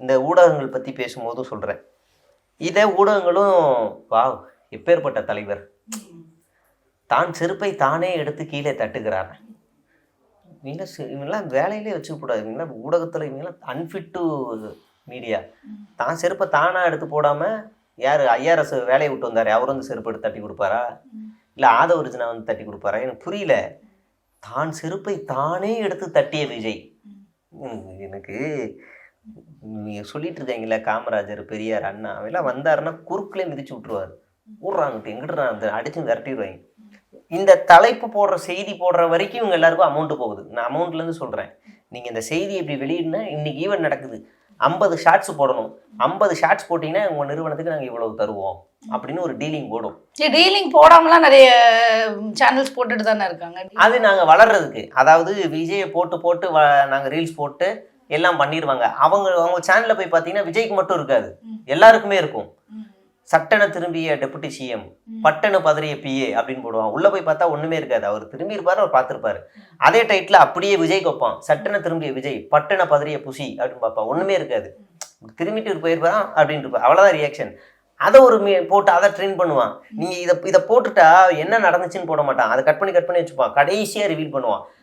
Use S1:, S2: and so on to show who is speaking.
S1: இந்த ஊடகங்கள் பற்றி பேசும்போதும் சொல்கிறேன். இதை ஊடகங்களும் வாவ் எப்பேற்பட்ட தலைவர், தான் செருப்பை தானே எடுத்து கீழே தட்டுகிறார். இவங்கெல்லாம் வேலையிலே வச்சுக்கூடாது. இவங்கெல்லாம் ஊடகத்தில் இவங்கெல்லாம் அன்ஃபிட் டு மீடியா. தான் செருப்பை தானாக எடுத்து போடாமல் யார் ஐஆர்எஸ் வேலையை விட்டு வந்தார், அவர் வந்து செருப்பு எடுத்து தட்டி கொடுப்பாரா, இல்லை ஆதவர்ஜுனா வந்து தட்டி கொடுப்பாரா? எனக்கு புரியல. தான் செருப்பை தானே எடுத்து தட்டிய விஜய். எனக்கு நீங்கள் சொல்லிட்டு இருக்காங்களே காமராஜர், பெரியார், அண்ணா அவெல்லாம் வந்தாருன்னா குறுக்கிலே மிதிச்சு விட்ருவார். விட்றாங்கட்டு எங்கிட்டு அடிச்சு விரட்டிடுவாங்க. இந்த தலைப்பு போடுற செய்தி போடுற வரைக்கும் இவங்க எல்லாருக்கும் அமௌண்ட்டு போகுது. நான் அமௌண்ட்லேருந்து சொல்கிறேன். நீங்கள் இந்த செய்தி இப்படி வெளியிடனா இன்னைக்கு ஈவெண்ட் நடக்குது, 50 ஷார்ட்ஸ் போடணும், 50 ஷார்ட்ஸ் போட்டிங்கன்னா உங்கள் நிறுவனத்துக்கு நாங்கள் இவ்வளவு தருவோம் அப்படின்னு ஒரு டீலிங் போடும்.
S2: டீலிங் போடாமலாம் நிறைய சேனல்ஸ் போட்டுட்டு தானே இருக்காங்க.
S1: அது நாங்கள் வளர்றதுக்கு, அதாவது விஜயை போட்டு நாங்கள் ரீல்ஸ் போட்டு எல்லாம் பண்ணிடுவாங்க. அவங்க சேனலில் போய் பார்த்தீங்கன்னா விஜய்க்கு மட்டும் இருக்காது, எல்லாருக்குமே இருக்கும். சட்டென திரும்பிய டெபுட்டி சிஎம், பட்டென பதறிய பிஏ அப்படின்னு போடுவான். உள்ளே போய் பார்த்தா ஒன்றுமே இருக்காது. அவர் திரும்பி இருப்பார், அவர் பார்த்துருப்பாரு. அதே டைட்டில் அப்படியே விஜய்க்கு வைப்பான், சட்டென திரும்பிய விஜய், பட்டென பதறிய புசி அப்படின்னு பார்ப்பான். ஒன்றுமே இருக்காது, திரும்பிட்டு போயிருப்பான் அப்படின்ட்டு இருப்பான். அவ்வளோதான் ரியாக்ஷன். அதை ஒரு போட்டு அதை ட்ரெயின் பண்ணுவான். நீங்கள் இதை போட்டுட்டா என்ன நடந்துச்சுன்னு போட மாட்டான், அதை கட் பண்ணி வச்சுப்பான். கடைசியாக ரிவீல் பண்ணுவான்.